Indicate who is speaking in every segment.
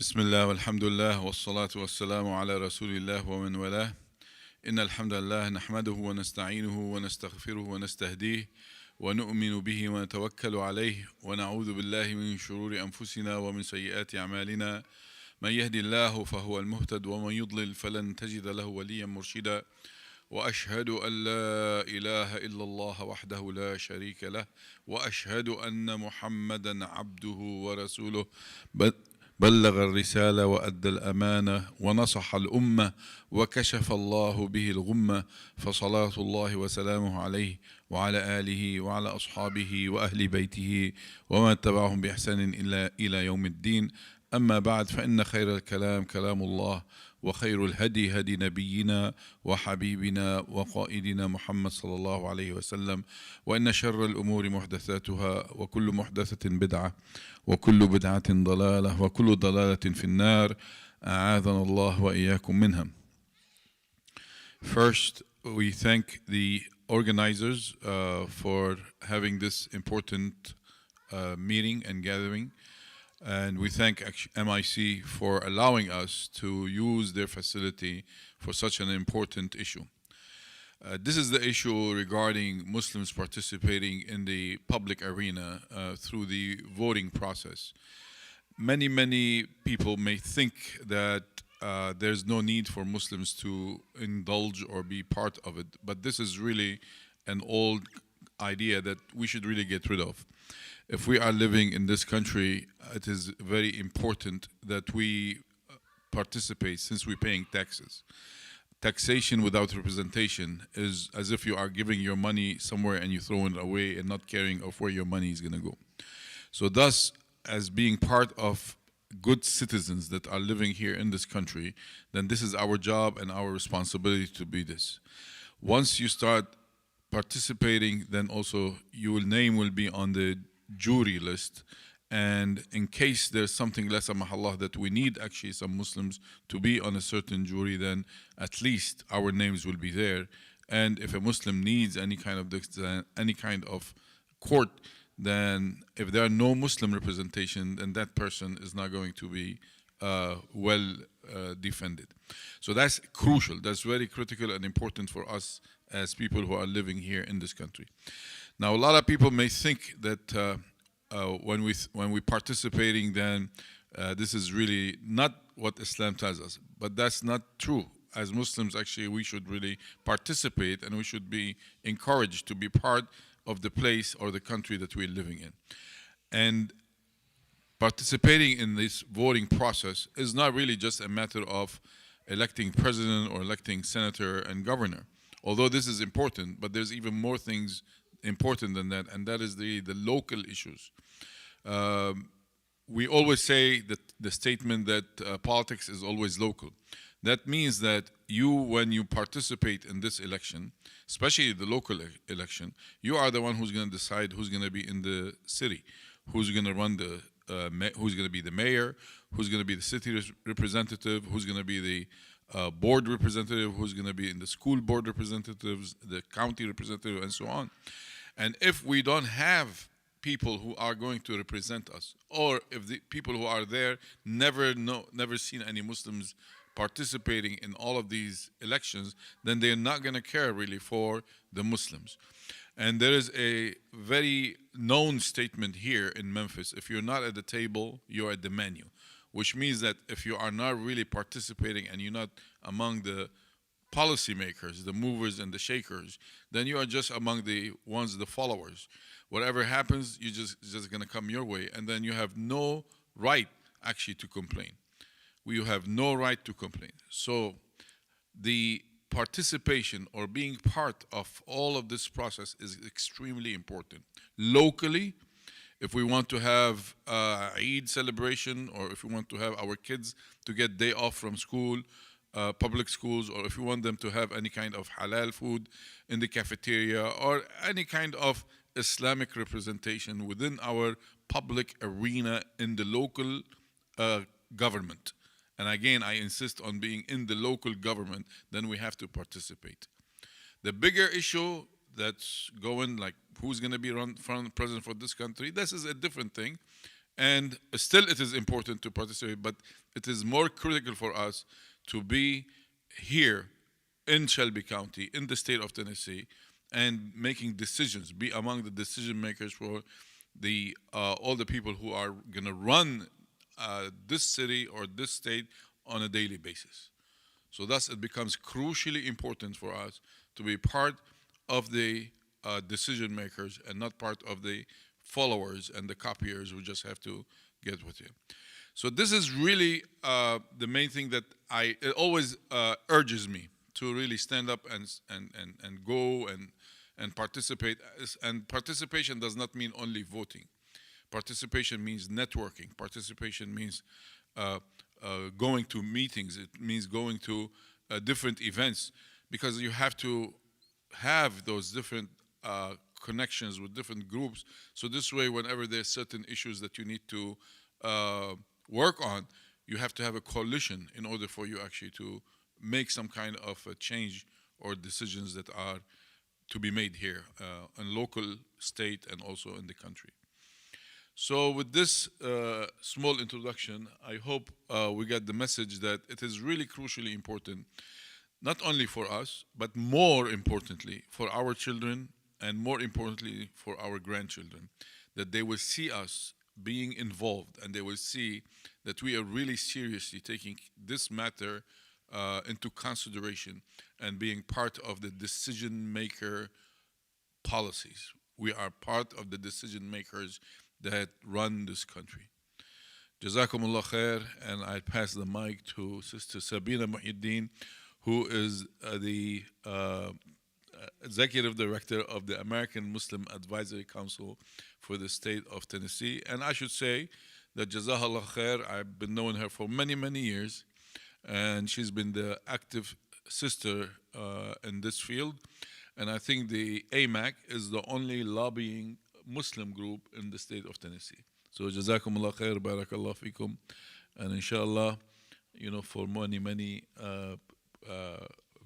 Speaker 1: بسم الله والحمد لله والصلاة والسلام على رسول الله ومن والاه. إن الحمد لله نحمده ونستعينه ونستغفره ونستهديه ونؤمن به ونتوكل عليه ونعوذ بالله من شرور أنفسنا ومن سيئات أعمالنا. من يهدي الله فهو المهتد ومن يضلل فلن تجد له وليا مرشدا. وأشهد أن لا إله إلا الله وحده لا شريك له وأشهد أن محمدا عبده ورسوله بلغ الرسالة وأدى الأمانة ونصح الأمة وكشف الله به الغمة، فصلاة الله وسلامه عليه وعلى آله وعلى أصحابه وأهل بيته ومن تبعهم بإحسان إلى يوم الدين. أما بعد، فإن خير الكلام كلام الله، وخير الهدي هدي نبينا وحبيبنا وقائدنا محمد صلى الله عليه وسلم، وإن شر الأمور محدثاتها وكل محدثة بدعة وكل بدعة ضلالة وكل ضلالة في النار، أعاذنا الله وإياكم منها. First, we thank the organizers for having this important meeting and gathering. And we thank MIC for allowing us to use their facility for such an important issue. This is the issue regarding Muslims participating in the public arena through the voting process. Many people may think that there's no need for Muslims to indulge or be part of it, but this is really an old idea that we should really get rid of. If we are living in this country, it is very important that we participate since we're paying taxes. Taxation without representation is as if you are giving your money somewhere and you throw it away and not caring of where your money is going to go. So thus, as being part of good citizens that are living here in this country, then this is our job and our responsibility to be this. Once you start participating, then also your name will be on the jury list, and in case there's something, la samahullah, that we need actually some Muslims to be on a certain jury, then at least our names will be there. And if a Muslim needs any kind of court, then if there are no Muslim representation, then that person is not going to be well defended. So that's crucial. That's very critical and important for us as people who are living here in this country. Now, a lot of people may think that when we're participating, then this is really not what Islam tells us. But that's not true. As Muslims, actually, we should really participate and we should be encouraged to be part of the place or the country that we're living in. And participating in this voting process is not really just a matter of electing president or electing senator and governor. Although this is important, but there's even more things important than that, and that is the local issues. We always say that the statement that politics is always local. That means that when you participate in this election, especially the local election, you are the one who's going to decide who's going to be in the city, who's going to run who's going to be the mayor, who's going to be the city representative, who's going to be the board representative, who's going to be in the school board representatives, the county representative, and so on. And if we don't have people who are going to represent us, or if the people who are there never seen any Muslims participating in all of these elections, then they're not going to care really for the Muslims. And there is a very known statement here in Memphis: if you're not at the table, you're at the menu. Which means that if you are not really participating and you're not among the policymakers, the movers and the shakers, then you are just among the followers. Whatever happens, it's just going to come your way, and then you have no right actually to complain. You have no right to complain. So the participation or being part of all of this process is extremely important. Locally, if we want to have Eid celebration, or if we want to have our kids to get day off from school, public schools, or if we want them to have any kind of halal food in the cafeteria, or any kind of Islamic representation within our public arena in the local government. And again, I insist on being in the local government, then we have to participate. The bigger issue that's going, like who's going to be president for this country, this is a different thing. And still, it is important to participate, but it is more critical for us to be here in Shelby County, in the state of Tennessee, and making decisions, be among the decision makers for the all the people who are going to run this city or this state on a daily basis. So thus, it becomes crucially important for us to be part of the decision makers and not part of the followers and the copiers who just have to get with you. So this is really the main thing that it always urges me to really stand up and go and participate. And participation does not mean only voting. Participation means networking. Participation means going to meetings. It means going to different events, because you have to have those different connections with different groups. So this way, whenever there's certain issues that you need to work on, you have to have a coalition in order for you actually to make some kind of a change or decisions that are to be made here in local, state, and also in the country. So with this small introduction, I hope we get the message that it is really crucially important, not only for us, but more importantly for our children, and more importantly for our grandchildren, that they will see us being involved, and they will see that we are really seriously taking this matter into consideration and being part of the decision maker policies. We are part of the decision makers that run this country. Jazakumullah khair, and I pass the mic to Sister Sabina Muhyiddin, who is the Executive Director of the American Muslim Advisory Council for the state of Tennessee. And I should say that Jazakallah khair, I've been knowing her for many, many years, and she's been the active sister in this field. And I think the AMAC is the only lobbying Muslim group in the state of Tennessee. So Jazakumullah khair, barakallah fikum, and inshallah, for many, many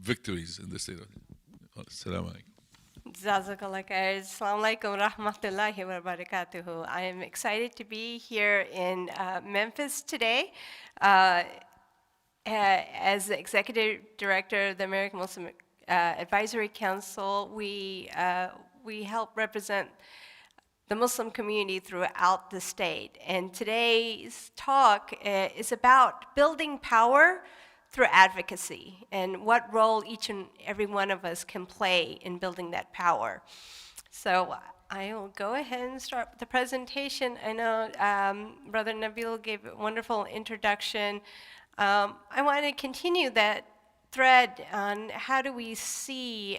Speaker 1: victories in the state of Assalamu alaikum.
Speaker 2: Jazakallah khair. Assalamu alaikum rahmatullahi wa barakatuhu. I am excited to be here in Memphis today. As the Executive Director of the American Muslim Advisory Council, we help represent the Muslim community throughout the state. And today's talk is about building power through advocacy and what role each and every one of us can play in building that power. So I will go ahead and start with the presentation. I know Brother Nabil gave a wonderful introduction. I want to continue that thread on how do we see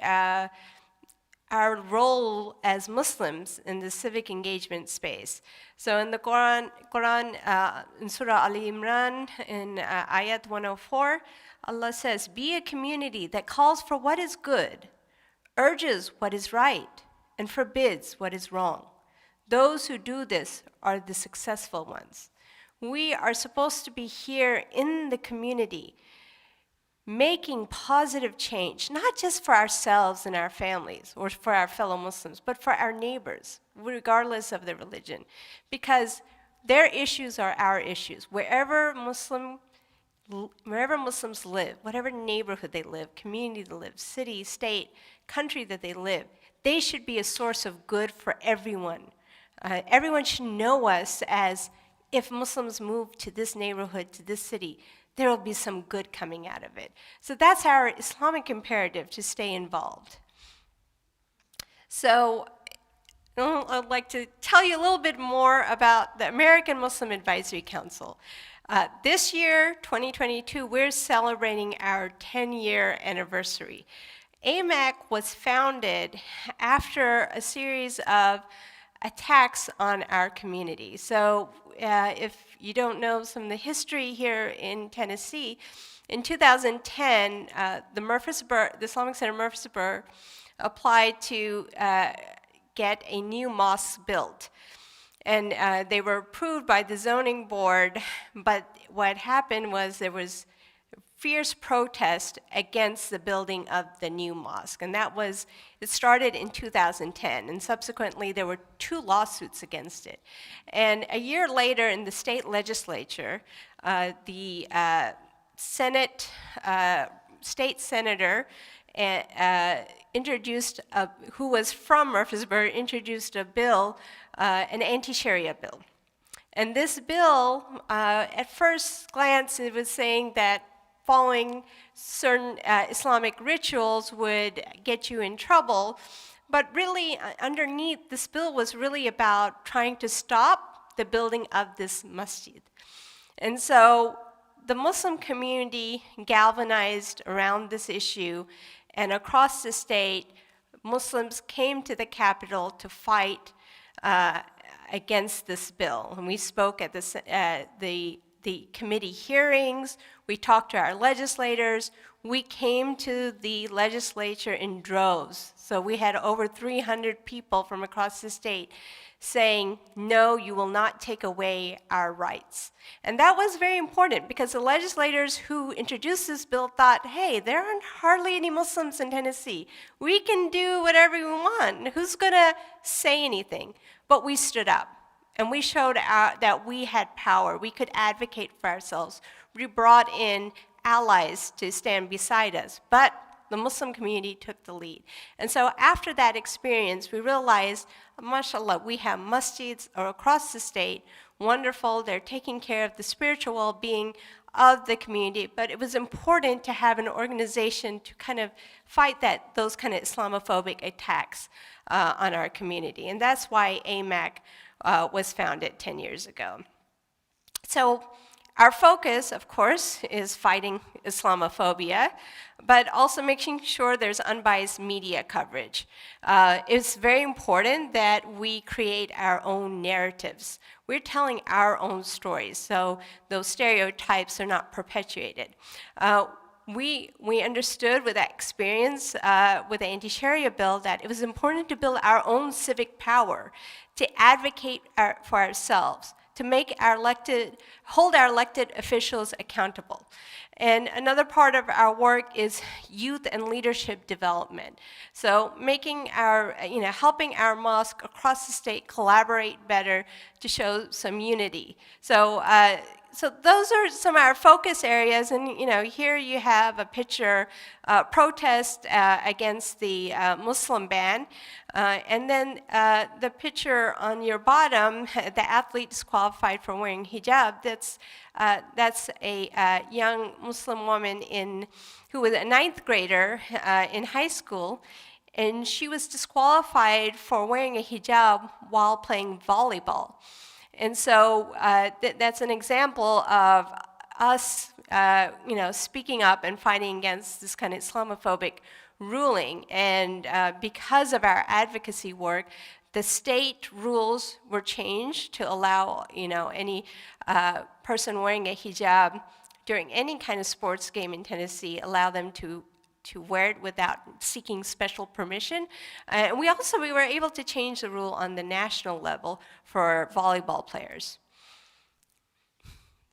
Speaker 2: our role as Muslims in the civic engagement space. So in the Quran in Surah Ali Imran, in Ayat 104, Allah says, "Be a community that calls for what is good, urges what is right, and forbids what is wrong. Those who do this are the successful ones." We are supposed to be here in the community, making positive change, not just for ourselves and our families or for our fellow Muslims, but for our neighbors, regardless of their religion, because their issues are our issues. Wherever Muslims live, whatever neighborhood they live, community they live, city, state, country that they live, they should be a source of good for everyone. Everyone should know us as, if Muslims move to this neighborhood, to this city, there will be some good coming out of it. So that's our Islamic imperative, to stay involved. So I'd like to tell you a little bit more about the American Muslim Advisory Council. This year, 2022, we're celebrating our 10-year anniversary. AMAC was founded after a series of attacks on our community. So if you don't know some of the history here in Tennessee, in 2010, the Islamic Center Murfreesboro applied to get a new mosque built. And they were approved by the zoning board, but what happened was there was fierce protest against the building of the new mosque. And it started in 2010, and subsequently there were 2 lawsuits against it. And a year later in the state legislature, the state senator who was from Murfreesboro, introduced a bill, an anti-Sharia bill. And this bill, at first glance, it was saying that following certain Islamic rituals would get you in trouble. But really, underneath, this bill was really about trying to stop the building of this masjid. And so the Muslim community galvanized around this issue, and across the state, Muslims came to the Capitol to fight against this bill. And we spoke at the committee hearings, we talked to our legislators, we came to the legislature in droves. So we had over 300 people from across the state saying, no, you will not take away our rights. And that was very important because the legislators who introduced this bill thought, hey, there aren't hardly any Muslims in Tennessee. We can do whatever we want. Who's gonna say anything? But we stood up and we showed that we had power. We could advocate for ourselves. We brought in allies to stand beside us. But the Muslim community took the lead. And so after that experience, we realized, mashallah, we have masjids across the state, wonderful, they're taking care of the spiritual well-being of the community, but it was important to have an organization to kind of fight those kind of Islamophobic attacks on our community. And that's why AMAC was founded 10 years ago. So our focus, of course, is fighting Islamophobia, but also making sure there's unbiased media coverage. It's very important that we create our own narratives. We're telling our own stories, so those stereotypes are not perpetuated. We understood with that experience with the anti-Sharia bill that it was important to build our own civic power, to advocate for ourselves, to hold our elected officials accountable. And another part of our work is youth and leadership development. So helping our mosque across the state collaborate better to show some unity. So those are some of our focus areas, and here you have a picture, protest against the Muslim ban, and then the picture on your bottom, the athlete disqualified for wearing hijab. That's a young Muslim woman who was a 9th grader in high school, and she was disqualified for wearing a hijab while playing volleyball. And so that's an example of us, speaking up and fighting against this kind of Islamophobic ruling. And because of our advocacy work, the state rules were changed to allow, any person wearing a hijab during any kind of sports game in Tennessee, allow them to wear it without seeking special permission. We were able to change the rule on the national level for volleyball players.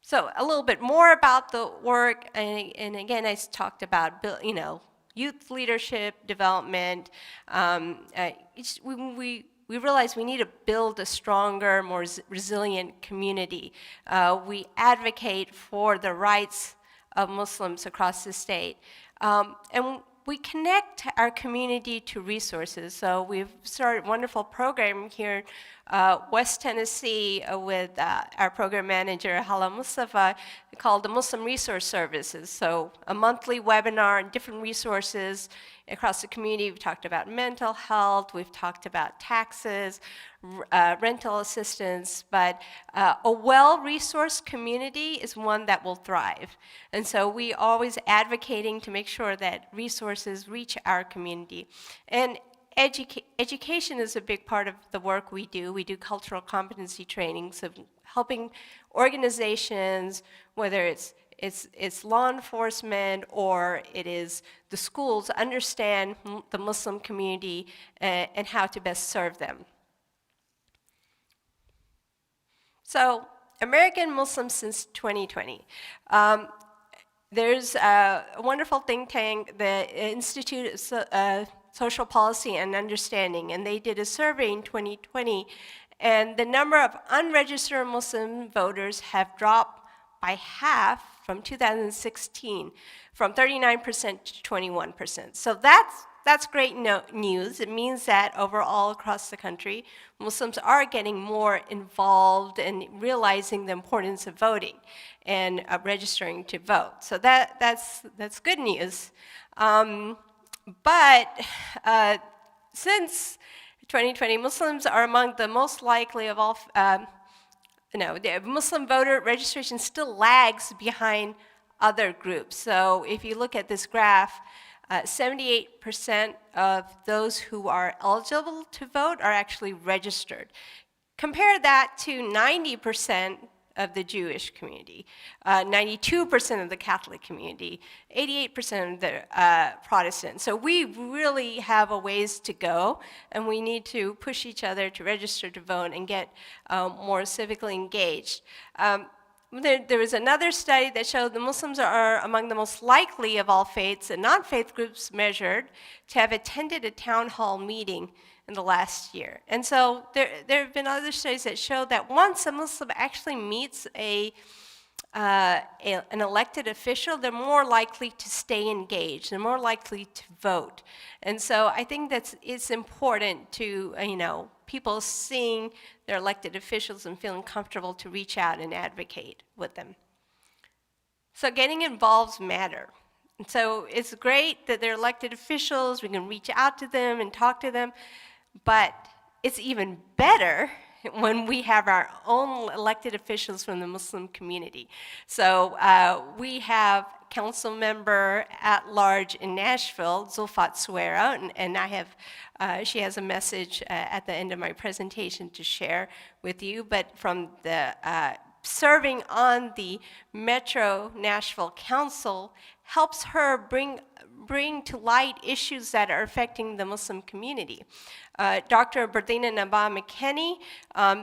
Speaker 2: So a little bit more about the work, and again, I talked about youth leadership development. We realized we need to build a stronger, more resilient community. We advocate for the rights of Muslims across the state. And we connect our community to resources. So we've started a wonderful program here West Tennessee with our program manager, Hala Mustafa, called the Muslim Resource Services. So a monthly webinar and different resources across the community. We've talked about mental health, we've talked about taxes, rental assistance, but a well-resourced community is one that will thrive. And so we always advocating to make sure that resources reach our community. And education is a big part of the work we do. We do cultural competency training, so helping organizations, whether it's law enforcement or it is the schools, understand the Muslim community and how to best serve them. So, American Muslims since 2020. there's a wonderful think tank, the Institute of Social Policy and Understanding, and they did a survey in 2020, and the number of unregistered Muslim voters have dropped by half from 2016, from 39% to 21%. So that's great news. It means that overall across the country, Muslims are getting more involved and realizing the importance of voting and registering to vote. So that's good news. But since 2020, Muslims are among the most likely of all, the Muslim voter registration still lags behind other groups. So if you look at this graph, 78% of those who are eligible to vote are actually registered. Compare that to 90% of the Jewish community, 92% of the Catholic community, 88% of the Protestants. So we really have a ways to go, and we need to push each other to register to vote and get more civically engaged. There was another study that showed the Muslims are among the most likely of all faiths and non-faith groups measured to have attended a town hall meeting in the last year. And so there have been other studies that show that once a Muslim actually meets an elected official, they're more likely to stay engaged, they're more likely to vote. And so I think it's important to, people seeing their elected officials and feeling comfortable to reach out and advocate with them. So getting involved matters. And so it's great that they're elected officials, we can reach out to them and talk to them, but it's even better when we have our own elected officials from the Muslim community. So we have council member at large in Nashville, Zulfat Suera, and I have, she has a message at the end of my presentation to share with you, but from the serving on the Metro Nashville Council helps her bring to light issues that are affecting the Muslim community. Dr. Berdina Naba McKinney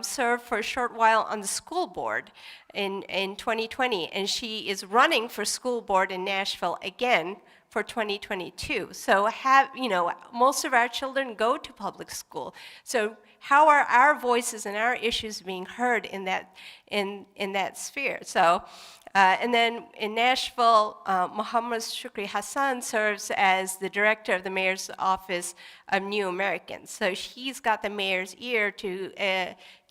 Speaker 2: served for a short while on the school board in 2020, and she is running for school board in Nashville again for 2022. So most of our children go to public school. So how are our voices and our issues being heard in that sphere? So, and then in Nashville, Muhammad Shukri Hassan serves as the director of the mayor's office of New Americans. So he's got the mayor's ear to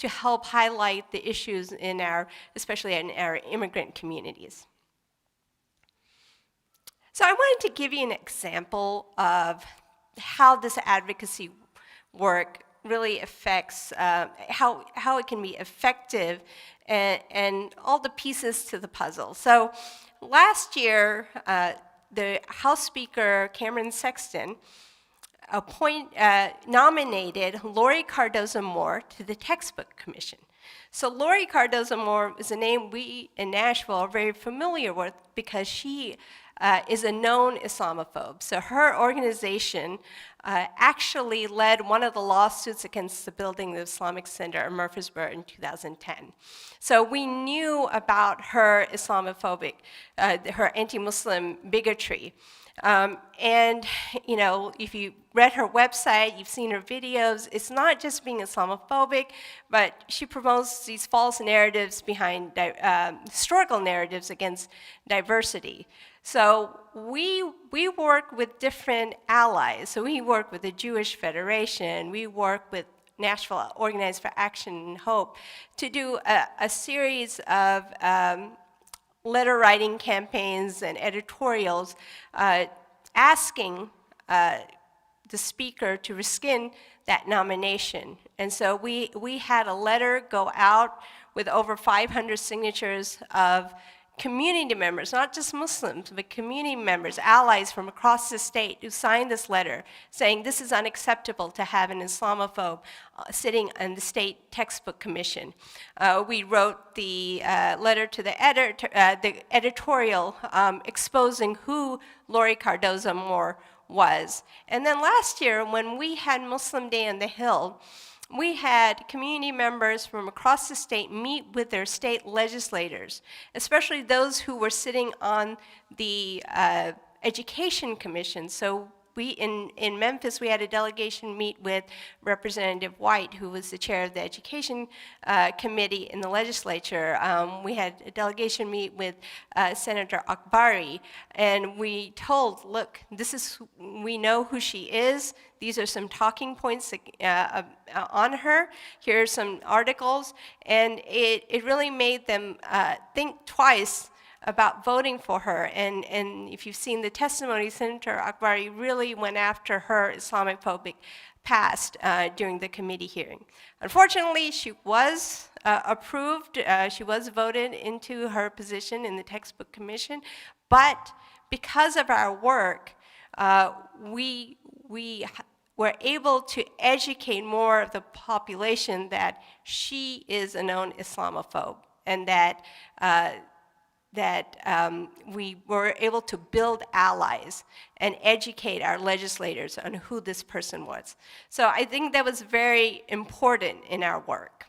Speaker 2: help highlight the issues especially in our immigrant communities. So I wanted to give you an example of how this advocacy work really affects how it can be effective and all the pieces to the puzzle. So last year, the House Speaker, Cameron Sexton, nominated Lori Cardozo-Moore to the Textbook Commission. So Lori Cardozo-Moore is a name we in Nashville are very familiar with because she is a known Islamophobe. So her organization actually led one of the lawsuits against the building of the Islamic Center in Murfreesboro in 2010. So we knew about her Islamophobic, her anti-Muslim bigotry. And if you read her website, you've seen her videos, it's not just being Islamophobic, but she promotes these false narratives behind historical narratives against diversity. So we work with different allies. So we work with the Jewish Federation, we work with Nashville Organized for Action and Hope to do a series of letter writing campaigns and editorials asking the speaker to rescind that nomination. And so we had a letter go out with over 500 signatures of community members, not just Muslims, but community members, allies from across the state who signed this letter saying this is unacceptable to have an Islamophobe sitting on the state textbook commission. We wrote the letter to the editorial exposing who Lori Cardozo-Moore was. And then last year, when we had Muslim Day on the Hill, we had community members from across the state meet with their state legislators, especially those who were sitting on the Education Commission. So in Memphis, we had a delegation meet with Representative White, who was the chair of the Education Committee in the legislature. We had a delegation meet with Senator Akbari, and we told, look, we know who she is. These are some talking points on her. Here are some articles, and it really made them think twice about voting for her. And if you've seen the testimony, Senator Akbari really went after her Islamophobic past during the committee hearing. Unfortunately, she was approved. She was voted into her position in the textbook commission. But because of our work, we were able to educate more of the population that she is a known Islamophobe, and that we were able to build allies and educate our legislators on who this person was. So I think that was very important in our work.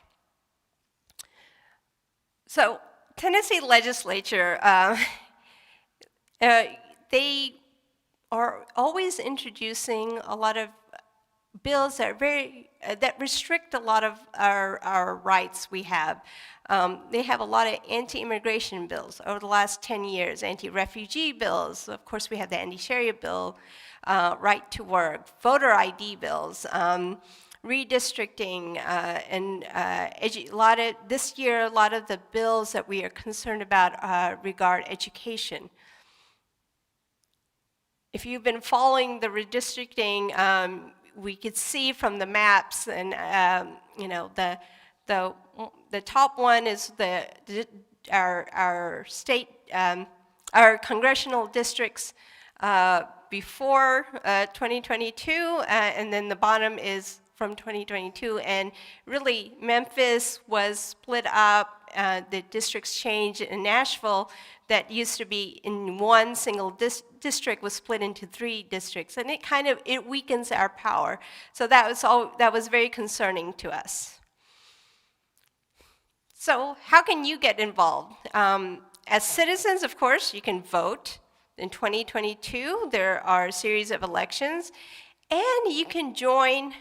Speaker 2: So Tennessee legislature, they are always introducing a lot of bills that are that restrict a lot of our rights we have. They have a lot of anti-immigration bills over the last 10 years, anti-refugee bills. Of course, we have the anti-Sharia bill, right to work, voter ID bills, redistricting, and this year, a lot of the bills that we are concerned about regard education. If you've been following the redistricting, we could see from the maps, and the top one is our state, our congressional districts before 2022, and then the bottom is from 2022. And really, Memphis was split up. The districts changed, in Nashville, that used to be in one single district, was split into 3 districts, and it weakens our power. So that was very concerning to us. So how can you get involved? As citizens, of course, you can vote. In 2022, there are a series of elections, and you can join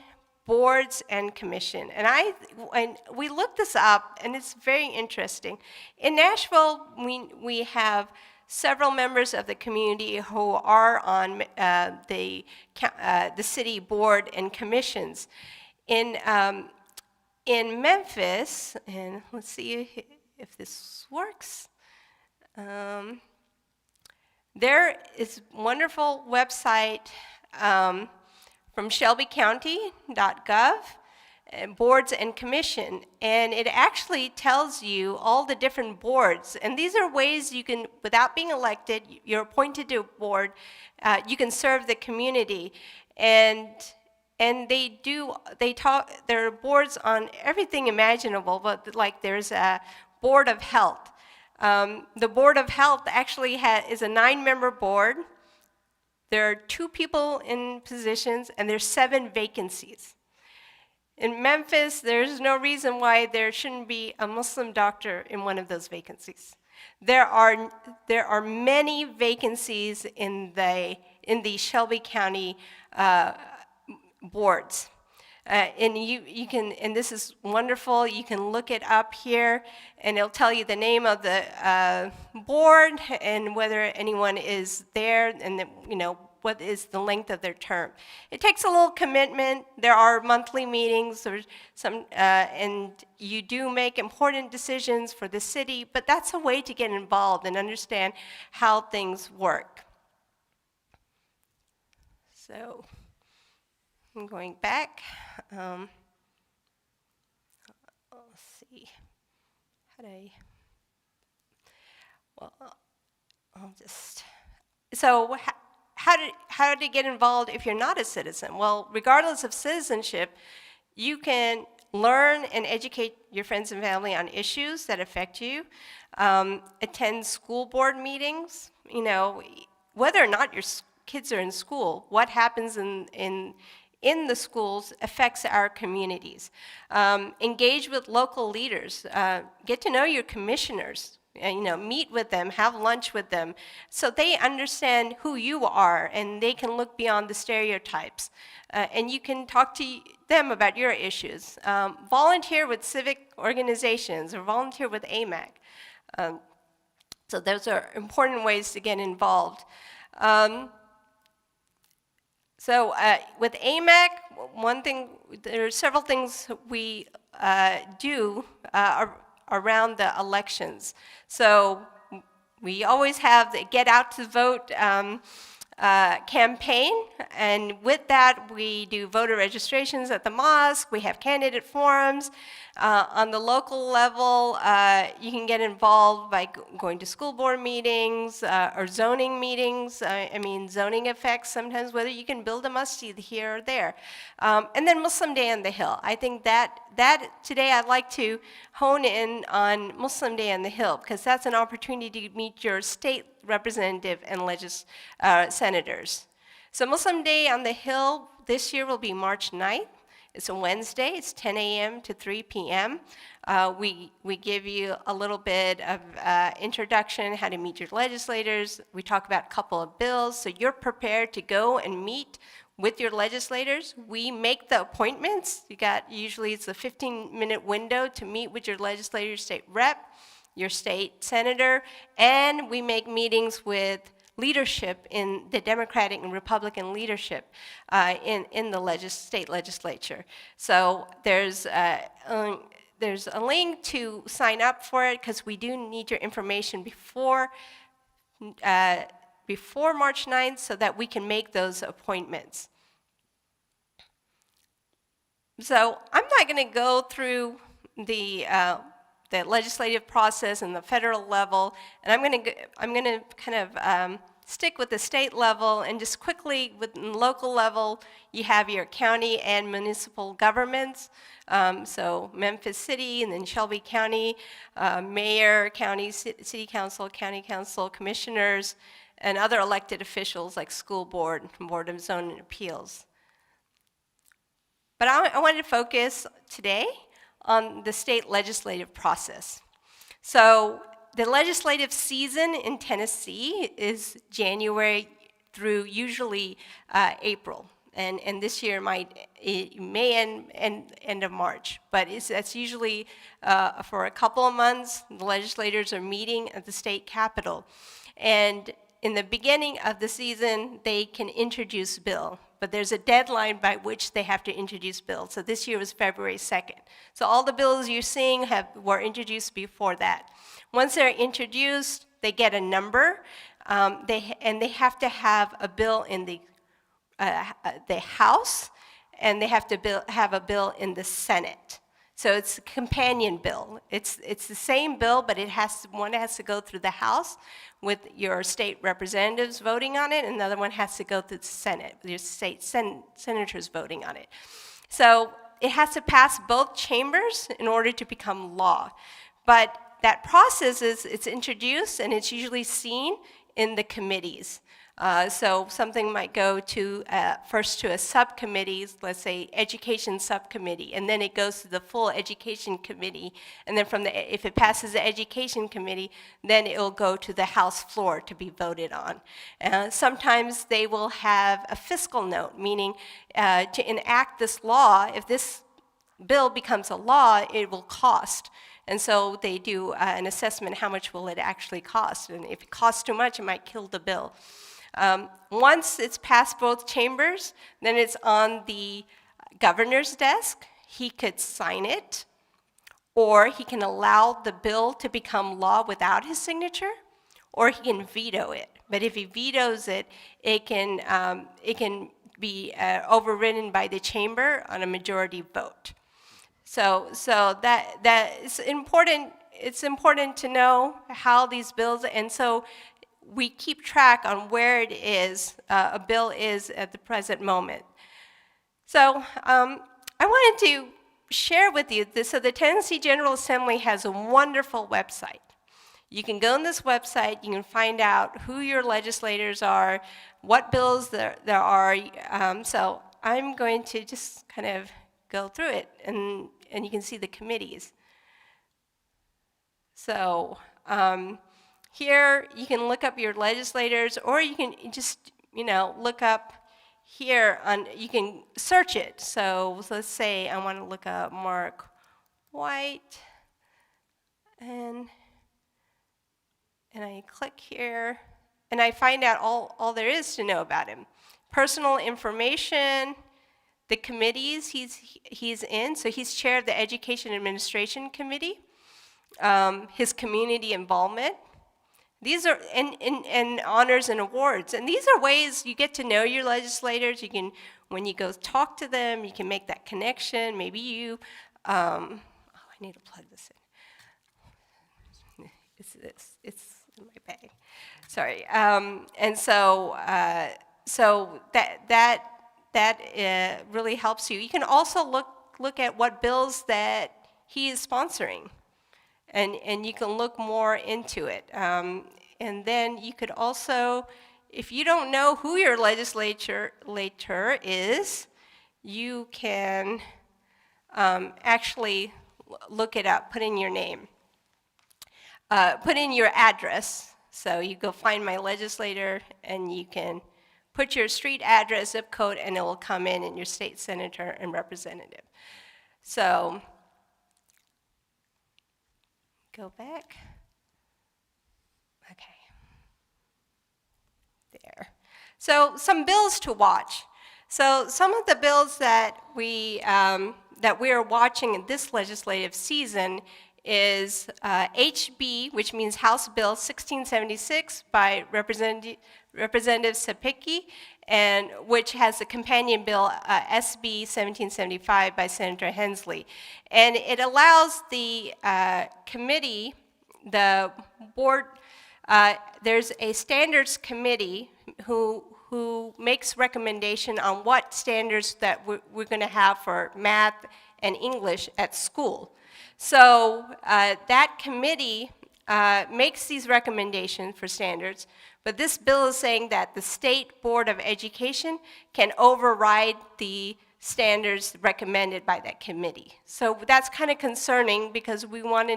Speaker 2: boards and commission. And we looked this up, and it's very interesting. In Nashville, we have several members of the community who are on the city board and commissions. In Memphis, and let's see if this works. There is a wonderful website from shelbycounty.gov, boards and commission, and it actually tells you all the different boards. And these are ways you can, without being elected, you're appointed to a board, you can serve the community. And there are boards on everything imaginable, but like there's a board of health. The board of health actually is a 9-member board. There are 2 people in positions, and there's 7 vacancies. In Memphis, there's no reason why there shouldn't be a Muslim doctor in one of those vacancies. There are many vacancies in the Shelby County boards. And you can, and this is wonderful, you can look it up here, and it'll tell you the name of the board and whether anyone is there, and what is the length of their term. It takes a little commitment. There are monthly meetings, and you do make important decisions for the city, but that's a way to get involved and understand how things work. So I'm going back. Let's see. So how to get involved if you're not a citizen? Well, regardless of citizenship, you can learn and educate your friends and family on issues that affect you, attend school board meetings, whether or not your kids are in school, what happens in in the schools affects our communities. Engage with local leaders. Get to know your commissioners. Meet with them, have lunch with them, so they understand who you are and they can look beyond the stereotypes. And you can talk to them about your issues. Volunteer with civic organizations or volunteer with AMAC. So those are important ways to get involved. With AMAC, there are several things we do around the elections. So we always have the Get Out to Vote campaign, and with that we do voter registrations at the mosque, we have candidate forums. On the local level, you can get involved by going to school board meetings or zoning meetings. Zoning affects sometimes whether you can build a masjid here or there. And then Muslim Day on the Hill. I think that today I'd like to hone in on Muslim Day on the Hill, because that's an opportunity to meet your state representative and senators. So Muslim Day on the Hill this year will be March 9th. It's a Wednesday. It's 10 a.m. to 3 p.m. We give you a little bit of introduction, how to meet your legislators. We talk about a couple of bills, so you're prepared to go and meet with your legislators. We make the appointments. Usually it's a 15-minute window to meet with your legislator, state rep, your state senator, and we make meetings with leadership in the Democratic and Republican leadership in the state legislature. So there's a link to sign up for it, because we do need your information before March 9th so that we can make those appointments. So I'm not going to go through the legislative process and the federal level, and I'm going to kind of stick with the state level, and just quickly with the local level, you have your county and municipal governments. So Memphis City, and then Shelby County, mayor, county, city council, county council, commissioners, and other elected officials like school board, board of zoning appeals. But I wanted to focus today on the state legislative process. So the legislative season in Tennessee is January through usually April, and this year it may end of March, but that's usually for a couple of months. The legislators are meeting at the state capitol, and in the beginning of the season they can introduce bill, but there's a deadline by which they have to introduce bills. So this year was February 2nd. So all the bills you're seeing were introduced before that. Once they're introduced, they get a number, and they have to have a bill in the House, and they have to have a bill in the Senate. So it's a companion bill. It's the same bill, but one has to go through the House with your state representatives voting on it, and another one has to go through the Senate with your state senators voting on it. So it has to pass both chambers in order to become law. But that process it's introduced, and it's usually seen in the committees. So something might go to first to a subcommittee, let's say education subcommittee, and then it goes to the full education committee, and then if it passes the education committee, then it will go to the House floor to be voted on. Sometimes they will have a fiscal note, meaning to enact this law, if this bill becomes a law, it will cost. And so they do an assessment, how much will it actually cost? And if it costs too much, it might kill the bill. Once it's passed both chambers, then it's on the governor's desk. He could sign it, or he can allow the bill to become law without his signature, or he can veto it. But if he vetoes it, it can be overridden by the chamber on a majority vote. So that is important. It's important to know how these bills, and so we keep track on where it is, a bill is at the present moment. So I wanted to share with you this. So the Tennessee General Assembly has a wonderful website. You can go on this website, you can find out who your legislators are, what bills there are. So I'm going to just kind of go through it, and you can see the committees. So here you can look up your legislators, or you can just, look up here you can search it. So let's say I want to look up Mark White, and I click here, and I find out all there is to know about him. Personal information, the committees he's in. So he's chair of the Education Administration Committee. His community involvement. These are and honors and awards. And these are ways you get to know your legislators. You can, when you go talk to them, you can make that connection. Maybe you, I need to plug this in. It's in my bag. Sorry. And so that really helps you. You can also look at what bills that he is sponsoring. And you can look more into it. And then you could also, if you don't know who your legislator is, you can actually look it up, put in your name. Put in your address. So you go find my legislator, and you can put your street address, zip code, and it will come in your state senator and representative. So go back. Okay. There. So some bills to watch. So some of the bills that we are watching in this legislative season is HB, which means House Bill 1676 by Representative Civic, and which has a companion bill, SB 1775 by Senator Hensley. And it allows the committee, the board, there's a standards committee who makes recommendation on what standards that we're going to have for math and English at school. So that committee makes these recommendations for standards, but this bill is saying that the State Board of Education can override the standards recommended by that committee. So that's kind of concerning, because we want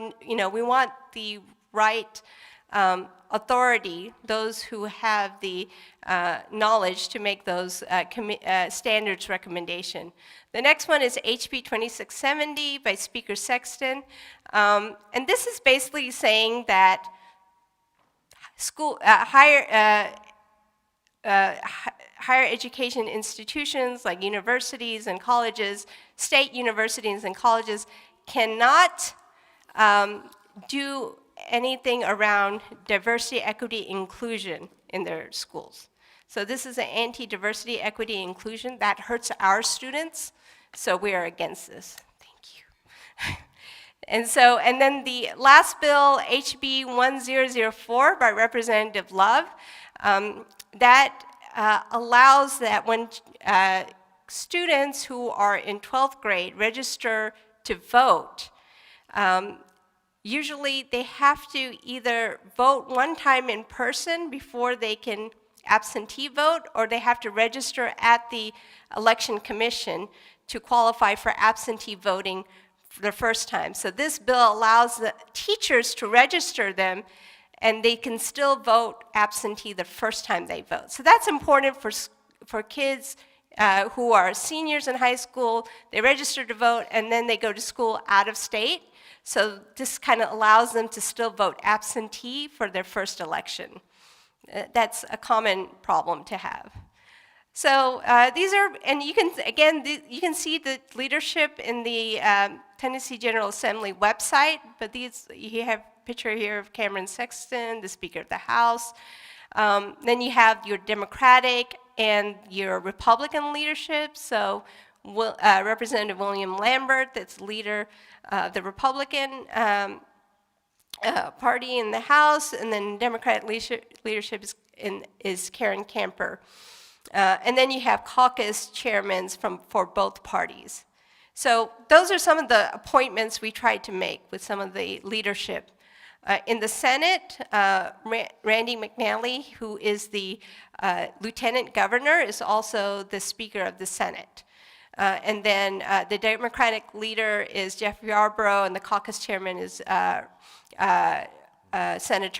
Speaker 2: the right authority, those who have the knowledge to make those standards recommendation. The next one is HB 2670 by Speaker Sexton. And this is basically saying that higher education institutions like universities and colleges, state universities and colleges, cannot do anything around diversity, equity, inclusion in their schools. So this is an anti-diversity, equity, inclusion that hurts our students. So we are against this. Thank you. And then the last bill, HB 1004 by Representative Love, that allows that when students who are in 12th grade register to vote, usually they have to either vote one time in person before they can absentee vote, or they have to register at the election commission to qualify for absentee voting for the first time. So this bill allows the teachers to register them, and they can still vote absentee the first time they vote. So that's important for kids who are seniors in high school. They register to vote, and then they go to school out of state. So this kind of allows them to still vote absentee for their first election. That's a common problem to have. So these are, and you can, again, you can see the leadership in the Tennessee General Assembly website, but these, you have a picture here of Cameron Sexton, the Speaker of the House. Then you have your Democratic and your Republican leadership. So Representative William Lambert, that's leader of the Republican Party in the House, and then Democratic leadership is Karen Camper. And then you have caucus chairmen for both parties. So those are some of the appointments we tried to make with some of the leadership. In the Senate, Randy McNally, who is the Lieutenant Governor, is also the Speaker of the Senate. And then the Democratic leader is Jeff Yarborough, and the caucus chairman is Senator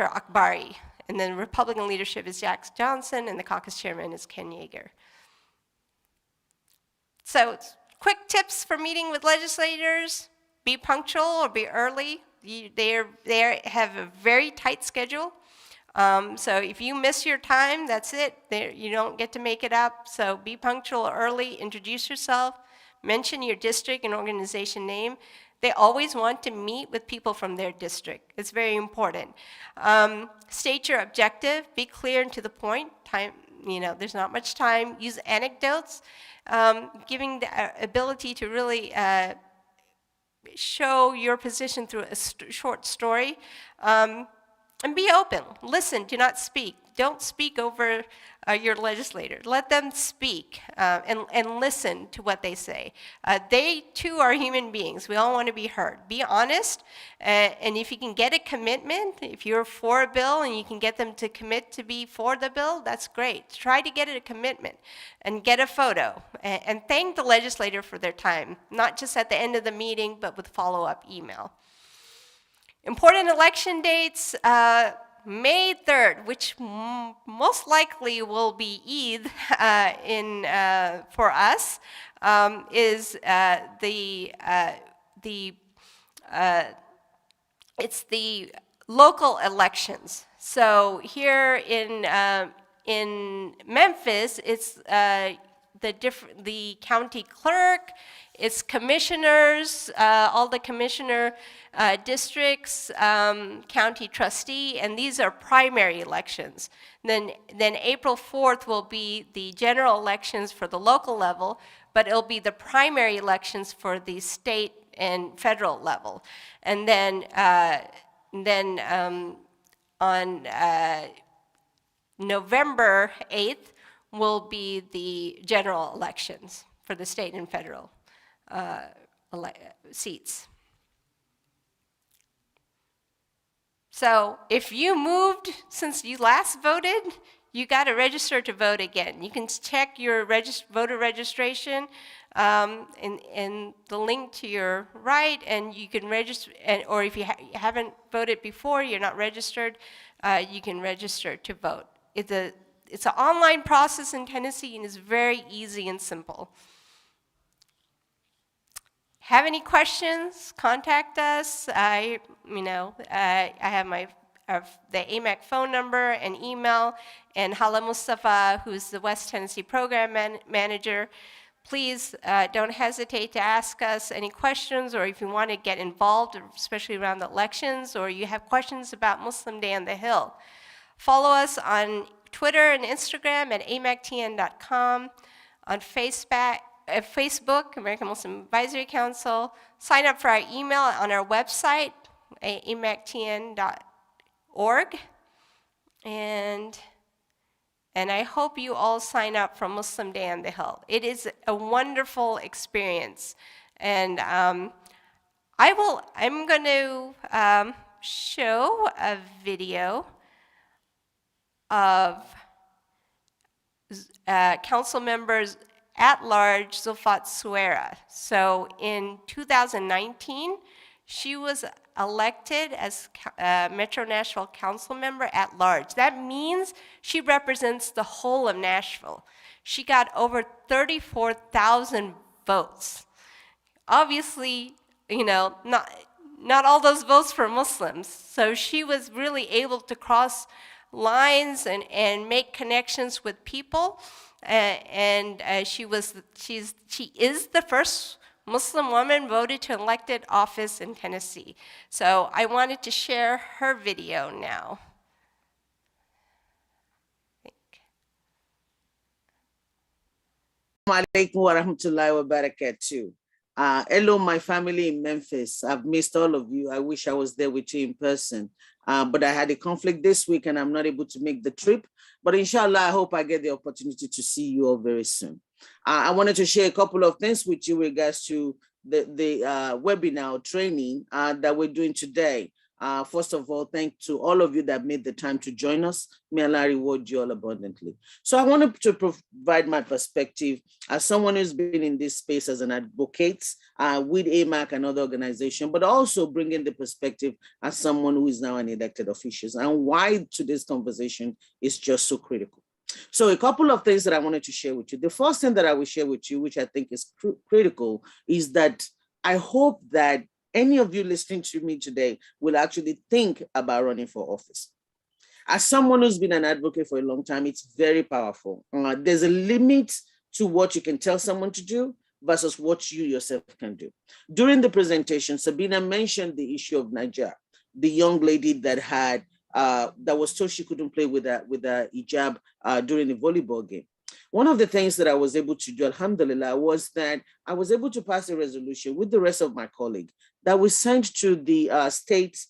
Speaker 2: Akbari. And then Republican leadership is Jack Johnson, and the caucus chairman is Ken Yeager. So, quick tips for meeting with legislators: be punctual or be early. They have a very tight schedule. So if you miss your time, that's it. You don't get to make it up. So be punctual early, introduce yourself, mention your district and organization name. They always want to meet with people from their district. It's very important. State your objective, be clear and to the point. There's not much time. Use anecdotes, giving the ability to really show your position through a short story. And be open. Listen, do not speak. Don't speak over your legislator. Let them speak and listen to what they say. They, too, are human beings. We all want to be heard. Be honest, and if you can get a commitment, if you're for a bill and you can get them to commit to be for the bill, that's great. Try to get a commitment and get a photo. And thank the legislator for their time, not just at the end of the meeting, but with follow-up email. Important election dates, May 3rd, which most likely will be Eid for us, is it's the local elections. So here in Memphis, it's the county clerk, it's commissioners, all the commissioner districts, county trustee, and these are primary elections. Then April 4th will be the general elections for the local level, but it'll be the primary elections for the state and federal level. And then on November 8th will be the general elections for the state and federal seats. So if you moved since you last voted, you got to register to vote again. You can check your voter registration in the link to your right, and you can register, or if you haven't voted before, you're not registered, you can register to vote. It's an online process in Tennessee, and it's very easy and simple. Have any questions? Contact us. I have the AMAC phone number and email, and Hala Mustafa, who's the West Tennessee Program Manager. Please don't hesitate to ask us any questions, or if you want to get involved, especially around the elections, or you have questions about Muslim Day on the Hill. Follow us on Twitter and Instagram at amactn.com, on Facebook, American Muslim Advisory Council. Sign up for our email on our website, amactn.org. And I hope you all sign up for Muslim Day on the Hill. It is a wonderful experience. And I'm going to show a video of council members at large, Zulfat Suera. So in 2019, she was elected as Metro Nashville council member at large. That means she represents the whole of Nashville. She got over 34,000 votes. Obviously, not all those votes for Muslims. So she was really able to cross lines and make connections with people. She is the first Muslim woman voted to elected office in Tennessee. So I wanted to share her video now.
Speaker 3: Assalamu alaikum wa rahmatullahi wa barakatuh. Hello, my family in Memphis. I've missed all of you. I wish I was there with you in person. But I had a conflict this week and I'm not able to make the trip. But inshallah, I hope I get the opportunity to see you all very soon. I wanted to share a couple of things with you in regards to the webinar training that we're doing today. First of all, thank to all of you that made the time to join us. May Allah reward you all abundantly. So I wanted to provide my perspective as someone who's been in this space as an advocate with AMAC and other organizations, but also bringing the perspective as someone who is now an elected official, and why today's conversation is just so critical. So a couple of things that I wanted to share with you. The first thing that I will share with you, which I think is critical, is that I hope that any of you listening to me today will actually think about running for office. As someone who's been an advocate for a long time, it's very powerful. There's a limit to what you can tell someone to do versus what you yourself can do. During the presentation, Sabina mentioned the issue of Niger, the young lady that had that was told she couldn't play with a hijab during the volleyball game. One of the things that I was able to do, alhamdulillah, was that I was able to pass a resolution with the rest of my colleagues that we sent to the state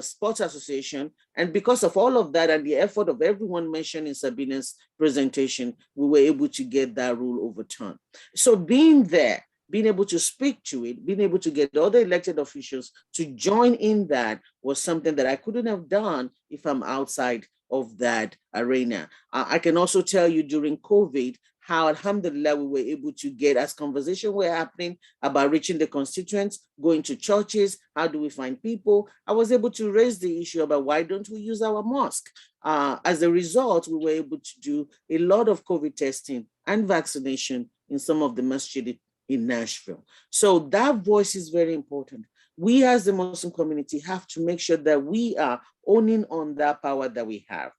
Speaker 3: sports association. And because of all of that and the effort of everyone mentioned in Sabina's presentation, we were able to get that rule overturned. So being there, being able to speak to it, being able to get other elected officials to join in that was something that I couldn't have done if I'm outside of that arena. I can also tell you during COVID, how alhamdulillah we were able to get, as conversations were happening about reaching the constituents, going to churches, how do we find people? I was able to raise the issue about why don't we use our mosque? As a result, we were able to do a lot of COVID testing and vaccination in some of the masjid in Nashville. So that voice is very important. We as the Muslim community have to make sure that we are owning on that power that we have.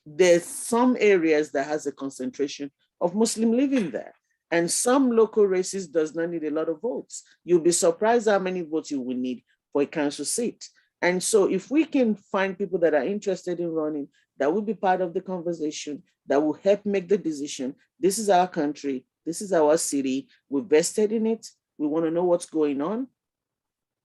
Speaker 3: There's some areas that has a concentration of Muslim living there, and some local races does not need a lot of votes. You'll be surprised how many votes you will need for a council seat. And so if we can find people that are interested in running, that will be part of the conversation, that will help make the decision. This is our country, this is our city, we're vested in it, we want to know what's going on,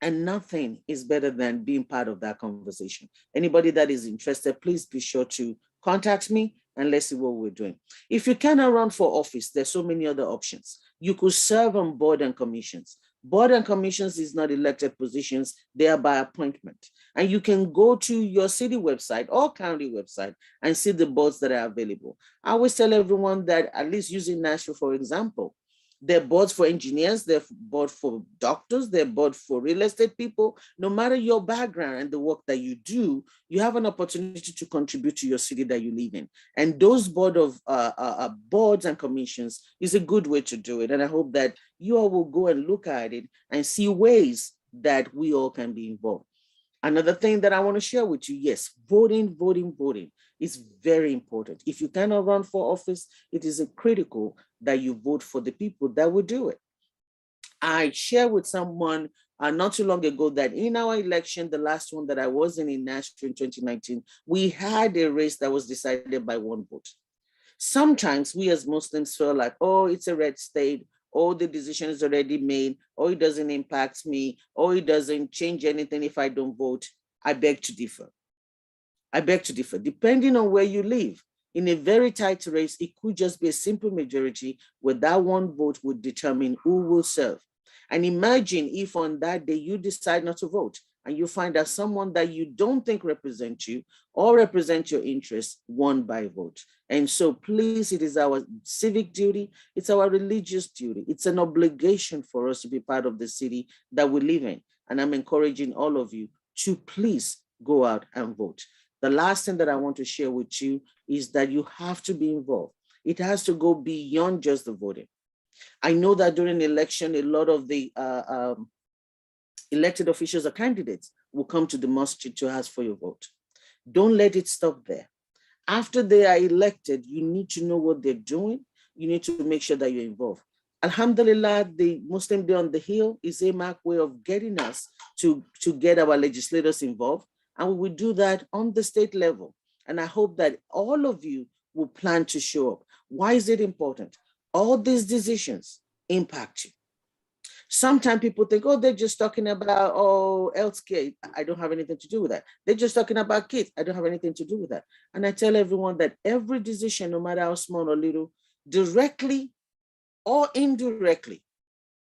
Speaker 3: and nothing is better than being part of that conversation. Anybody that is interested, please be sure to contact me and let's see what we're doing. If you cannot run for office, there's so many other options. You could serve on board and commissions. Board and commissions is not elected positions, they are by appointment. And you can go to your city website or county website and see the boards that are available. I always tell everyone that, at least using Nashville, for example, there are boards for engineers, there are boards for doctors, there are boards for real estate people. No matter your background and the work that you do, you have an opportunity to contribute to your city that you live in. And those boards and commissions is a good way to do it. And I hope that you all will go and look at it and see ways that we all can be involved. Another thing that I want to share with you, yes, voting is very important. If you cannot run for office, it is critical that you vote for the people that will do it. I shared with someone not too long ago that in our election, the last one that I was in Nashville in 2019, we had a race that was decided by one vote. Sometimes we as Muslims feel like, oh, it's a red state, oh, the decision is already made, or it doesn't impact me, or it doesn't change anything if I don't vote. I beg to differ. I beg to differ. Depending on where you live, in a very tight race, it could just be a simple majority where that one vote would determine who will serve. And imagine if on that day you decide not to vote and you find that someone that you don't think represents you or represents your interests won by vote. And so please, it is our civic duty, it's our religious duty, it's an obligation for us to be part of the city that we live in. And I'm encouraging all of you to please go out and vote. The last thing that I want to share with you is that you have to be involved. It has to go beyond just the voting. I know that during the election, a lot of the elected officials or candidates will come to the mosque to ask for your vote. Don't let it stop there. After they are elected, you need to know what they're doing. You need to make sure that you're involved. Alhamdulillah, the Muslim Day on the Hill is AMAC way of getting us to get our legislators involved. And we will do that on the state level. And I hope that all of you will plan to show up. Why is it important? All these decisions impact you. Sometimes people think, oh, they're just talking about, oh, healthcare. I don't have anything to do with that. They're just talking about kids. I don't have anything to do with that. And I tell everyone that every decision, no matter how small or little, directly or indirectly,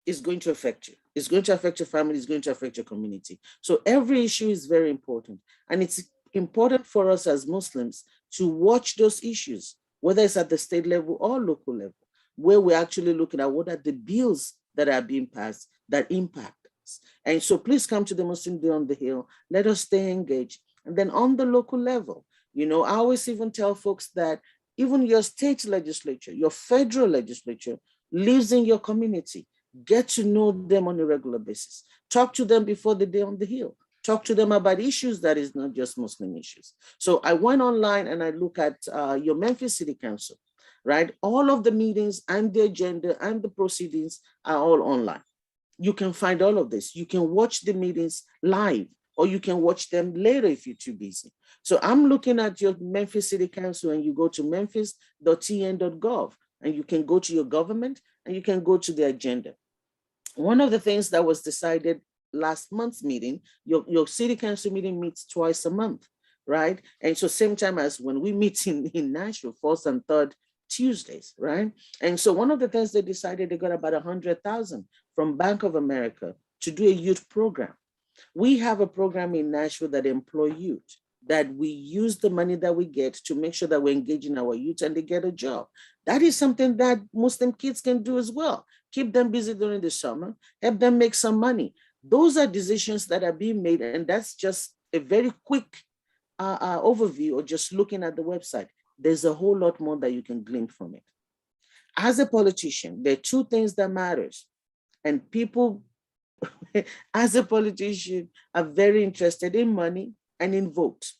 Speaker 3: is going to affect you. It's going to affect your family. It's going to affect your community. So every issue is very important. And it's important for us as Muslims to watch those issues, whether it's at the state level or local level, where we're actually looking at what are the bills that are being passed that impact us. And so please come to the Muslim Day on the Hill. Let us stay engaged. And then on the local level, I always even tell folks that even your state legislature, your federal legislature lives in your community. Get to know them on a regular basis. Talk to them before the Day on the Hill. Talk to them about issues that is not just Muslim issues. So I went online and I look at your Memphis City Council, right? All of the meetings and the agenda and the proceedings are all online. You can find all of this. You can watch the meetings live, or you can watch them later if you're too busy. So I'm looking at your Memphis City Council, and you go to memphis.tn.gov, and you can go to your government and you can go to the agenda. One of the things that was decided last month's meeting, your city council meeting meets twice a month, right? And so same time as when we meet in Nashville, first and third Tuesdays, right? And so one of the things they decided, they got about 100,000 from Bank of America to do a youth program. We have a program in Nashville that employ youth, that we use the money that we get to make sure that we're engaging our youth and they get a job. That is something that Muslim kids can do as well. Keep them busy during the summer, help them make some money. Those are decisions that are being made, and that's just a very quick overview, or just looking at the website. There's a whole lot more that you can glean from it. As a politician, there are two things that matters, and people as a politician are very interested in money and in votes.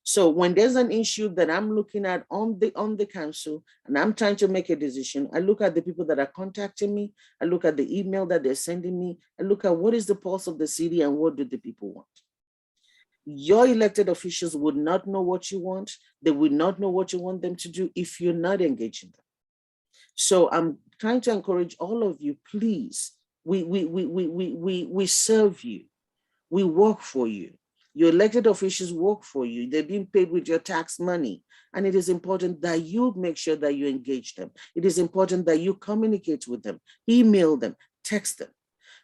Speaker 3: So when there's an issue that I'm looking at on the council and I'm trying to make a decision, I look at the people that are contacting me, I look at the email that they're sending me, I look at what is the pulse of the city and what do the people want. Your elected officials would not know what you want. They would not know what you want them to do if you're not engaging them. So I'm trying to encourage all of you, please, we serve you. We work for you. Your elected officials work for you. They're being paid with your tax money. And it is important that you make sure that you engage them. It is important that you communicate with them, email them, text them.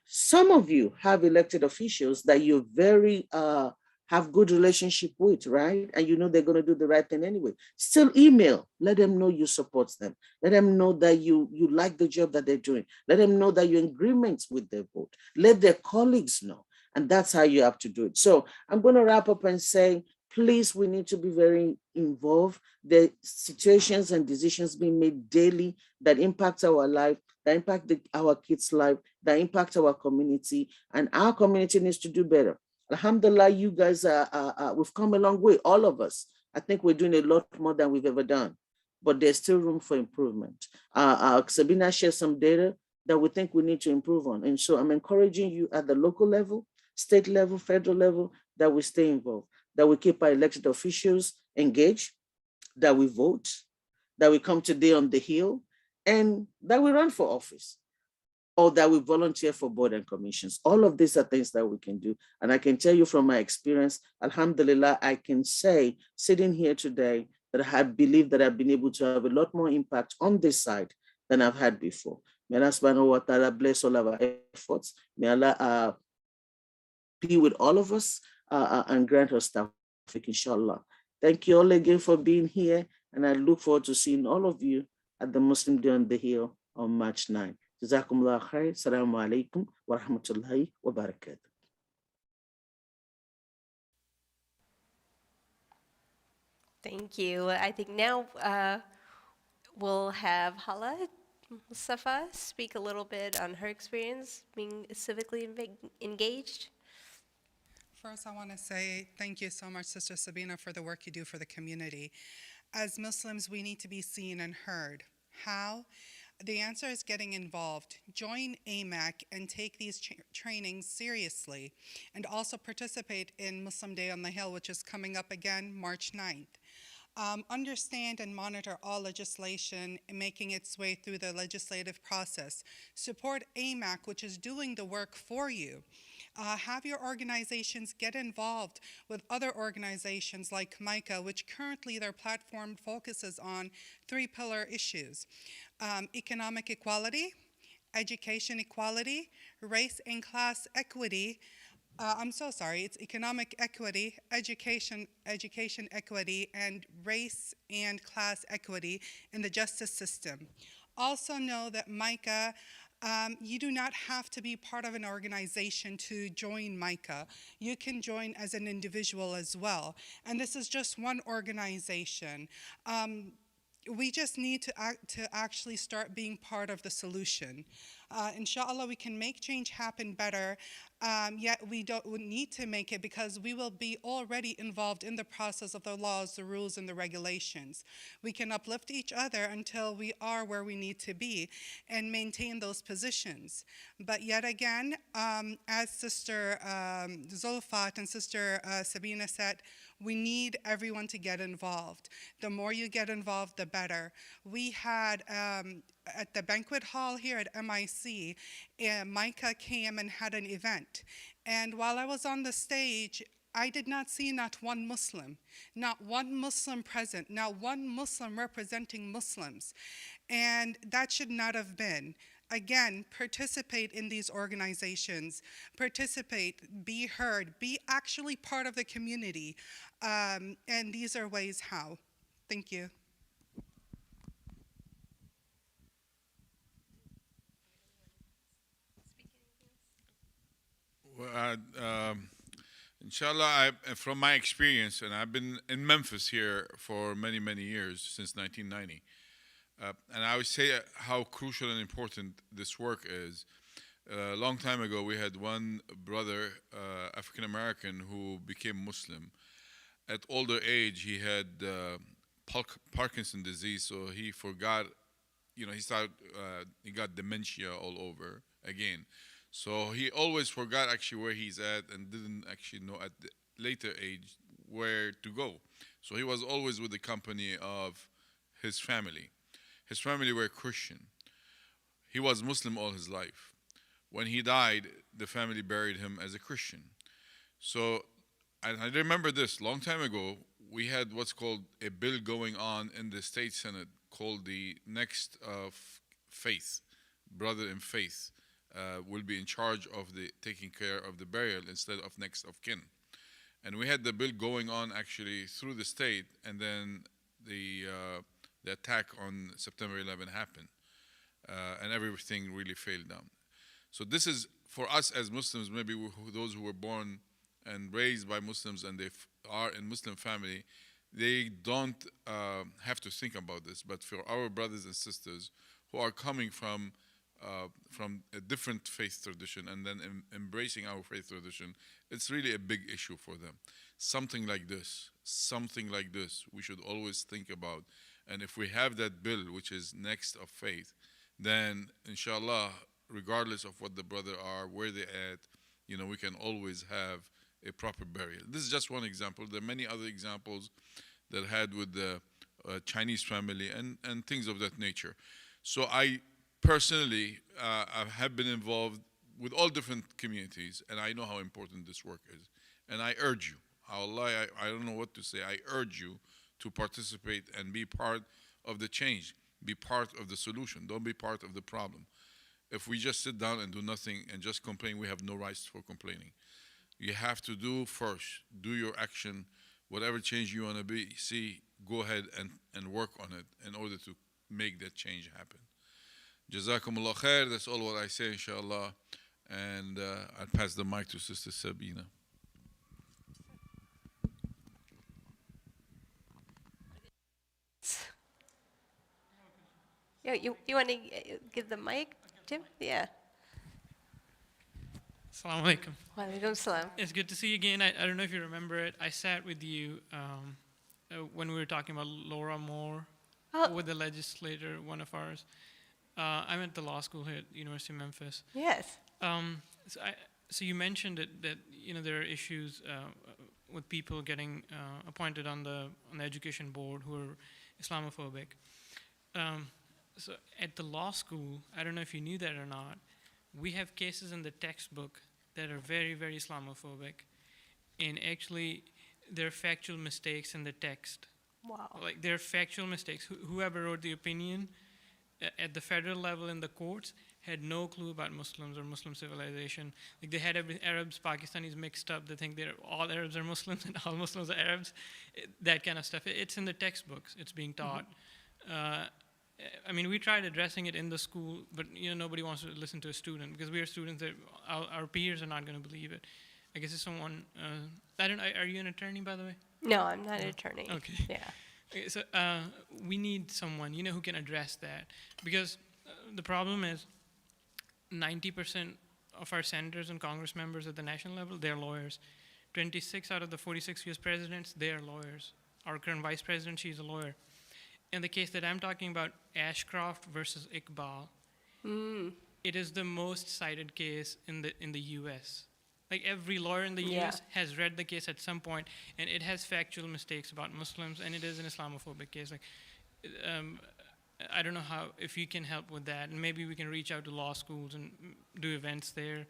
Speaker 3: Some of you have elected officials that you very have good relationship with, right? And you know they're going to do the right thing anyway. Still email, let them know you support them. Let them know that you like the job that they're doing. Let them know that you're in agreement with their vote. Let their colleagues know. And that's how you have to do it. So I'm going to wrap up and say, please, we need to be very involved. The situations and decisions being made daily that impact our life, that impact our kids' life, that impact our community. And our community needs to do better. Alhamdulillah, you guys we've come a long way, all of us. I think we're doing a lot more than we've ever done, but there's still room for improvement. Sabina shared some data that we think we need to improve on. And so I'm encouraging you at the local level, state level, federal level, that we stay involved, that we keep our elected officials engaged, that we vote, that we come today on the Hill, and that we run for office, or that we volunteer for board and commissions. All of these are things that we can do. And I can tell you from my experience, alhamdulillah, I can say, sitting here today, that I believe that I've been able to have a lot more impact on this side than I've had before. May Allah subhanahu wa ta'ala bless all of our efforts. May Allah be with all of us and grant us tawfiq, inshallah. Thank you all again for being here, and I look forward to seeing all of you at the Muslim Day on the Hill on March 9th. Jazakumullah khair. Assalamu alaikum wa rahmatullahi wa barakatuh.
Speaker 2: Thank you. I think now we'll have Hala Mustafa speak a little bit on her experience being civically engaged.
Speaker 4: First, I want to say thank you so much, Sister Sabina, for the work you do for the community. As Muslims, we need to be seen and heard. How? The answer is getting involved. Join AMAC and take these trainings seriously, and also participate in Muslim Day on the Hill, which is coming up again March 9th. Understand and monitor all legislation making its way through the legislative process. Support AMAC, which is doing the work for you. Have your organizations get involved with other organizations like MICA, which currently their platform focuses on 3 pillar issues: economic equality, education equality, race and class equity. It's economic equity, education equity, and race and class equity in the justice system. Also know that MICA, you do not have to be part of an organization to join MICA. You can join as an individual as well. And this is just one organization. We just need to actually start being part of the solution. Inshallah, we can make change happen better, yet we need to make it because we will be already involved in the process of the laws, the rules, and the regulations. We can uplift each other until we are where we need to be and maintain those positions. But yet again, as Sister Zulfat and Sister Sabina said, we need everyone to get involved. The more you get involved, the better. We had at the banquet hall here at MIC, MICA came and had an event. And while I was on the stage, I did not see not one Muslim present, not one Muslim representing Muslims. And that should not have been. Again, participate in these organizations, participate, be heard, be actually part of the community. And these are ways how. Thank you.
Speaker 1: Well, inshallah, from my experience, and I've been in Memphis here for many, many years, since 1990. And I would say how crucial and important this work is. A long time ago, we had one brother, African American, who became Muslim. At older age, he had Parkinson's disease, so he forgot, he got dementia all over again. So he always forgot actually where he's at and didn't actually know at the later age where to go. So he was always with the company of his family. His family were Christian. He was Muslim all his life. When he died, the family buried him as a Christian. So I remember this, long time ago, we had what's called a bill going on in the state senate called the Next of Faith, Brother in Faith, will be in charge of the taking care of the burial instead of next of kin. And we had the bill going on actually through the state, and then the attack on September 11 happened, and everything really failed down. So this is, for us as Muslims, maybe those who were born and raised by Muslims and they are in Muslim family, they don't have to think about this. But for our brothers and sisters who are coming from a different faith tradition and then embracing our faith tradition, it's really a big issue for them. Something like this, we should always think about. And if we have that bill, which is Next of Faith, then inshallah, regardless of what the brother are, where they at, we can always have a proper burial. This is just one example. There are many other examples that had with the Chinese family and things of that nature. So I personally I have been involved with all different communities, and I know how important this work is. And I urge you, Allah, I don't know what to say, I urge you to participate and be part of the change, be part of the solution, don't be part of the problem. If we just sit down and do nothing and just complain, we have no rights for complaining. You have to do first, do your action, whatever change you want to see, go ahead and work on it in order to make that change happen. Jazakumullah khair, that's all what I say, inshallah. And I'll pass the mic to Sister Sabina.
Speaker 2: You want to give the mic, Jim? Yeah.
Speaker 5: Assalamu alaikum.
Speaker 2: Wa alaikum salam.
Speaker 5: It's good to see you again. I don't know if you remember it. I sat with you when we were talking about Laura Moore with the legislator, one of ours. I went to law school here at University of Memphis.
Speaker 2: Yes.
Speaker 5: So you mentioned that there are issues with people getting appointed on the education board who are Islamophobic. So at the law school, I don't know if you knew that or not, we have cases in the textbook that are very, very Islamophobic. And actually, there are factual mistakes in the text.
Speaker 2: Wow.
Speaker 5: Like, there are factual mistakes. Whoever wrote the opinion at the federal level in the courts had no clue about Muslims or Muslim civilization. Like they had Arabs, Pakistanis mixed up. They think all Arabs are Muslims and all Muslims are Arabs. That kind of stuff. It's in the textbooks. It's being taught. I mean, we tried addressing it in the school, but nobody wants to listen to a student because we are students that our peers are not going to believe it. I guess if someone, are you an attorney, by the way?
Speaker 2: No, I'm not an attorney.
Speaker 5: Okay.
Speaker 2: Yeah.
Speaker 5: Okay, so we need someone, who can address that. Because the problem is 90% of our senators and Congress members at the national level, they're lawyers. 26 out of the 46 US presidents, they are lawyers. Our current vice president, she's a lawyer. In the case that I'm talking about, Ashcroft versus Iqbal, it is the most cited case in the US. Like every lawyer in the US has read the case at some point, and it has factual mistakes about Muslims, and it is an Islamophobic case. Like, I don't know if you can help with that, and maybe we can reach out to law schools and do events there,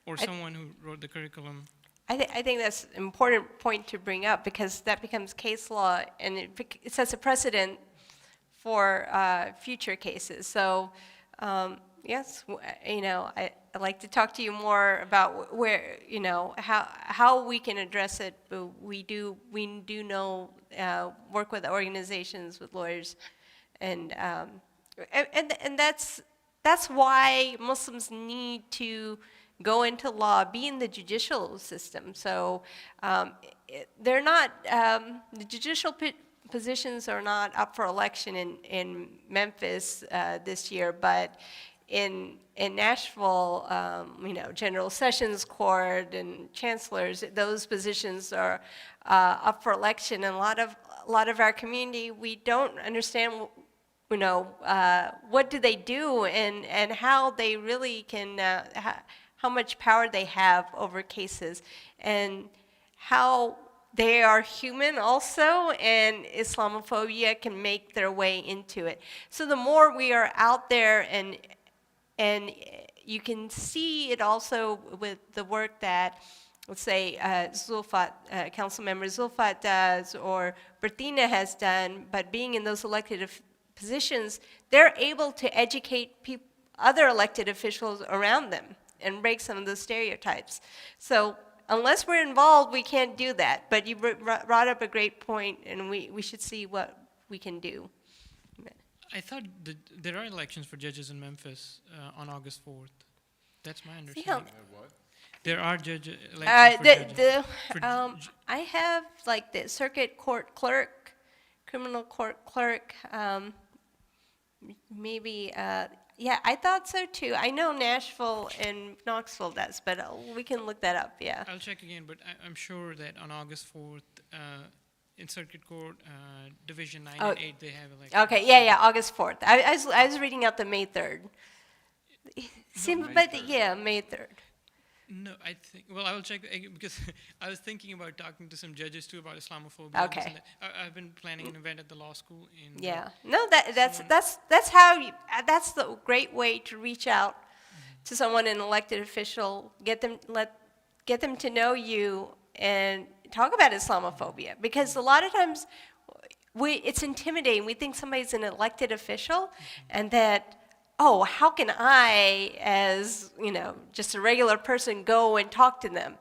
Speaker 5: or someone who wrote the curriculum.
Speaker 2: I think that's an important point to bring up because that becomes case law, and it sets a precedent for future cases. So, yes, I'd like to talk to you more about where, how we can address it. But we do know, work with organizations, with lawyers, and that's why Muslims need to go into law, be in the judicial system. So they're not, the judicial positions are not up for election in Memphis this year, but in Nashville, General Sessions Court and chancellors, those positions are up for election. And a lot of our community, we don't understand, what do they do and how they really can, how much power they have over cases, and how they are human also, and Islamophobia can make their way into it. So the more we are out there, and you can see it also with the work that, let's say, Zulfat, Councilmember Zulfat does, or Bertina has done, but being in those elected positions, they're able to educate other elected officials around them and break some of those stereotypes. So unless we're involved, we can't do that. But you brought up a great point, and we should see what we can do.
Speaker 5: I thought that there are elections for judges in Memphis on August 4th. That's my understanding. There are elections for judges.
Speaker 2: I have like the circuit court clerk, criminal court clerk, maybe. Yeah, I thought so too. I know Nashville and Knoxville does, but we can look that up, yeah.
Speaker 5: I'll check again, but I'm sure that on August 4th, in Circuit Court, Division 9 and 8, they have elections.
Speaker 2: Okay, yeah, August 4th. I was reading out the May 3rd. May 3rd.
Speaker 5: No, I think, well, I will check, because I was thinking about talking to some judges too about Islamophobia.
Speaker 2: Okay.
Speaker 5: I've been planning an event at the law school.
Speaker 2: That's the great way to reach out to someone, an elected official, get them to know you and talk about Islamophobia, because a lot of times it's intimidating. We think somebody's an elected official, and that, oh, how can I, as just a regular person, go and talk to them?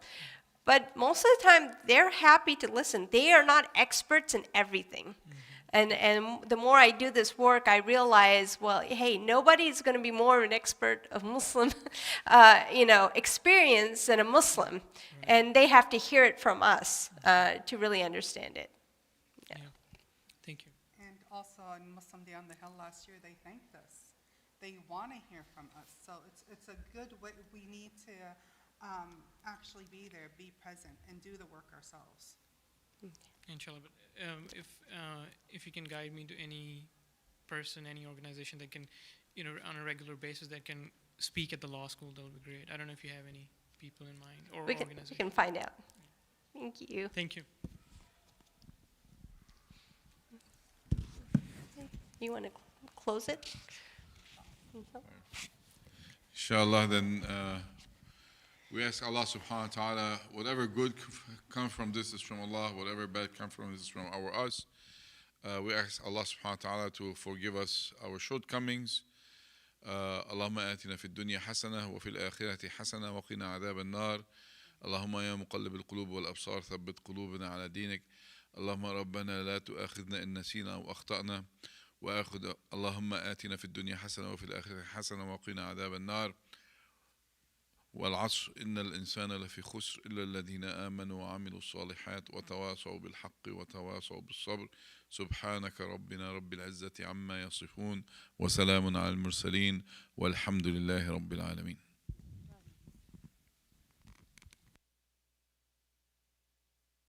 Speaker 2: But most of the time, they're happy to listen. They are not experts in everything. And the more I do this work, I realize, well, hey, nobody's going to be more an expert of Muslim, experience than a Muslim, and they have to hear it from us to really understand it.
Speaker 5: Yeah. Thank you.
Speaker 4: And also on Muslim Day on the Hill last year, they thanked us. They want to hear from us, so it's a good way. We need to actually be there, be present, and do the work ourselves.
Speaker 5: Inshallah, but if you can guide me to any person, any organization that can, on a regular basis that can speak at the law school, that would be great. I don't know if you have any people in mind or organizations.
Speaker 2: We can find out. Thank you.
Speaker 5: Thank you.
Speaker 2: You want to close it?
Speaker 1: Inshallah, then we ask Allah subhanahu wa ta'ala, whatever good comes from this is from Allah, whatever bad comes from this is from us. We ask Allah subhanahu wa ta'ala to forgive us our shortcomings, اللهم آتنا في الدنيا حسنة وفي الآخرة حسنة وقنا عذاب النار. اللهم يا مقلب القلوب والأبصار ثبت قلوبنا على دينك. اللهم ربنا لا تؤاخذنا إن نسينا أو أخطأنا. اللهم آتنا في الدنيا حسنة وفي الآخرة حسنة وقنا عذاب النار. والعصر إن الإنسان لفي خسر إلا الذين آمنوا وعملوا الصالحات وتواصوا بالحق وتواصوا بالصبر. سبحانك ربنا رب العزة عما يصفون وسلام على المرسلين والحمد لله رب العالمين.